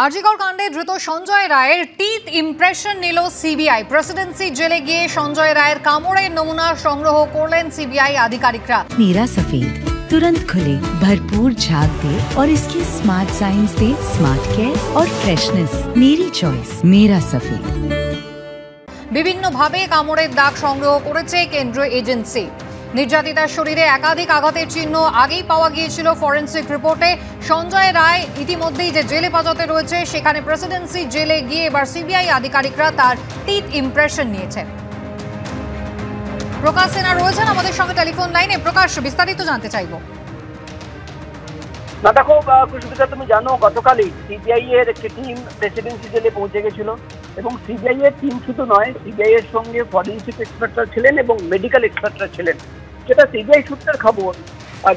আরজিকর কাণ্ডে ধৃত সঞ্জয় রায়ের টিথ ইমপ্রেশন নিল সিবিআই। প্রেসিডেন্সি জেলে গিয়ে সঞ্জয় রায়ের কামড়ের নমুনা সংগ্রহ করলেন সিবিআই আধিকারিকরা। मेरा सफेद तुरंत खुले, भरपूर झाग दे और इसकी स्मार्ट साइंस दे स्मार्ट केयर और फ्रेशनेस। मेरी चॉइस मेरा सफेद। বিভিন্নভাবে কামড়ের দাগ সংগ্রহ করেছে কেন্দ্রীয় এজেন্সি। নির্যাতিতার শরীরে একাধিক আঘাতের চিহ্ন আগেই পাওয়া গিয়েছিল ফরেন্সিক রিপোর্টে। সঞ্জয় রায় ইতিমধ্যেই যে জেলে হেফাজতে রয়েছে, সেখানে প্রেসিডেন্সি জেলে গিয়ে এবার সিবিআই আধিকারিকরা তার টিথ ইমপ্রেশন নিয়েছেন। প্রকাশ সিনহা রয়েছেন আমাদের সঙ্গে টেলিফোন লাইনে। প্রকাশ, বিস্তারিত জানতে চাইব। না দেখো কুশবিতা, তুমি জানো গতকালই সিবিআই এর একটি টিম প্রেসিডেন্সি জেলে পৌঁছে গেছিল এবং সিবিআই এর টিম শুধু নয়, সিবিআই এর সঙ্গে ফরেন্সিক এক্সপার্টরা ছিলেন এবং মেডিকেল এক্সপার্টরা ছিলেন। যেটা সিবিআই সূত্রের খবর,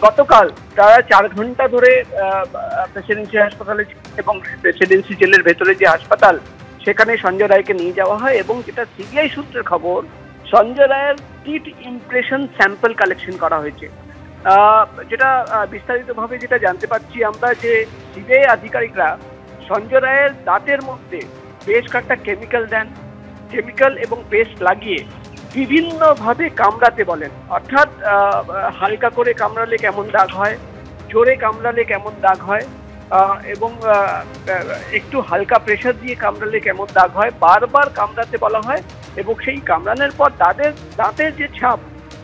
গতকাল তারা 4 ঘন্টা ধরে প্রেসিডেন্সি হাসপাতালে এবং প্রেসিডেন্সি জেলের ভেতরে যে হাসপাতাল, সেখানে সঞ্জয় রায়কে নিয়ে যাওয়া হয় এবং যেটা সিবিআই সূত্রের খবর, সঞ্জয় রায়ের টিথ ইমপ্রেশন স্যাম্পল কালেকশন করা হয়েছে। যেটা বিস্তারিতভাবে যেটা জানতে পারছি আমরা, যে সিবিআই আধিকারিকরা সঞ্জয় রায়ের দাঁতের মধ্যে বেশ কয়েকটা কেমিক্যাল দেন, কেমিক্যাল এবং পেস্ট লাগিয়ে বিভিন্নভাবে কামড়াতে বলেন। অর্থাৎ হালকা করে কামড়ালে কেমন দাগ হয়, জোরে কামড়ালে কেমন দাগ হয়, এবং একটু হালকা প্রেশার দিয়ে কামড়ালে কেমন দাগ হয়, বারবার কামড়াতে বলা হয় এবং সেই কামড়ানোর পর দাঁতের যে ছাপ,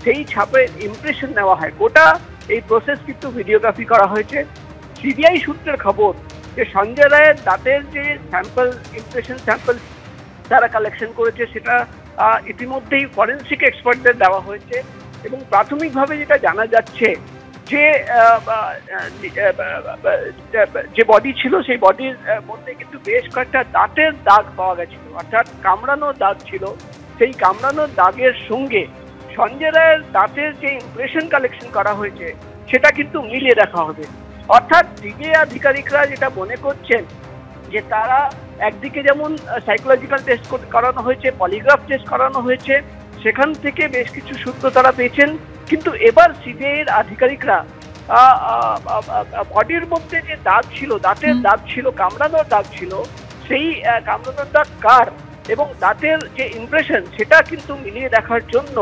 সেই ছাপের ইমপ্রেশন নেওয়া হয়। গোটা এই প্রসেস কিন্তু ভিডিওগ্রাফি করা হয়েছে। সিবিআই সূত্রের খবর যে সঞ্জয় রায়ের দাঁতের যে স্যাম্পল, ইমপ্রেশন স্যাম্পল তারা কালেকশন করেছে, সেটা ইতিমধ্যেই ফরেন্সিক এক্সপার্টদের দেওয়া হয়েছে এবং প্রাথমিকভাবে যেটা জানা যাচ্ছে যে বডি ছিল, সেই বডির মধ্যে কিন্তু বেশ কয়েকটা দাঁতের দাগ পাওয়া গেছিল, অর্থাৎ কামড়ানোর দাগ ছিল। সেই কামড়ানোর দাগের সঙ্গে সঞ্জয় রায়ের দাঁতের যে ইমপ্রেশন কালেকশন করা হয়েছে, সেটা কিন্তু মিলিয়ে দেখা হবে। অর্থাৎ সিবিআই আধিকারিকরা যেটা মনে করছেন যে তারা একদিকে যেমন সাইকোলজিক্যাল টেস্ট করানো হয়েছে, পলিগ্রাফ টেস্ট করানো হয়েছে, সেখান থেকে বেশ কিছু সূত্র তারা পেয়েছেন, কিন্তু এবার সিবিআই এর আধিকারিকরা বডির মধ্যে যে দাগ ছিল, দাঁতের দাগ ছিল, কামড়ানোর দাগ ছিল, সেই কামড়ানোর দাগ কার এবং দাঁতের যে ইমপ্রেশন, সেটা কিন্তু মিলিয়ে দেখার জন্য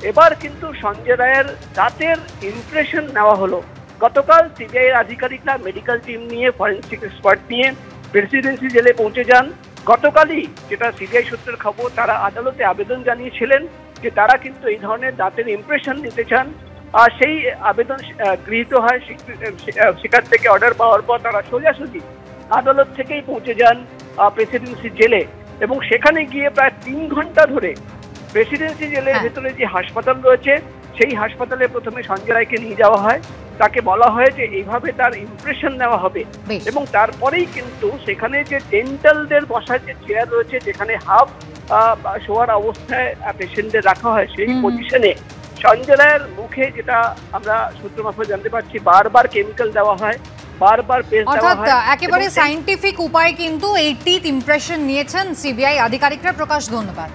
এবার কিন্তু সঞ্জয় রায়ের দাঁতের ইমপ্রেশন নেওয়া হলো। গতকাল সিবিআই এর আধিকারিকরা মেডিকেল টিম নিয়ে, ফরেন্সিক এক্সপার্ট নিয়ে প্রেসিডেন্সি জেলে পৌঁছে যান। গতকালই যেটা সিবিআই সূত্রের খবর, তারা আদালতে আবেদন জানিয়েছিলেন যে তারা কিন্তু এই ধরনের দাঁতের ইমপ্রেশন নিতে চান। আর সেই আবেদন গৃহীত হয়। সেখান থেকে অর্ডার পাওয়ার পর তারা সোজাসুজি আদালত থেকেই পৌঁছে যান প্রেসিডেন্সি জেলে এবং সেখানে গিয়ে প্রায় 3 ঘন্টা ধরে প্রেসিডেন্সি জেলের ভেতরে যে হাসপাতাল রয়েছে, সেই হাসপাতালে প্রথমে সঞ্জয় রায়কে নিয়ে যাওয়া হয়। তাকে বলা হয় যে এইভাবে তার ইমপ্রেশন নেওয়া হবে এবং তারপরেই কিন্তু সেখানে যে ডেন্টালদের বসার যে চেয়ার রয়েছে, যেখানে হাফ শোয়ার অবস্থায় পেশেন্টদের রাখা হয়, সেই পজিশনে সঞ্জয় রায়ের মুখে, যেটা আমরা সূত্র মারফত জানতে পারছি, বারবার কেমিক্যাল দেওয়া হয়, বারবার পেস্ট দেওয়া হয়। একেবারে সায়েন্টিফিক উপায় কিন্তু এই টিথ ইমপ্রেশন নিয়েছেন সিবিআই আধিকারিকরা। প্রকাশ, ধন্যবাদ।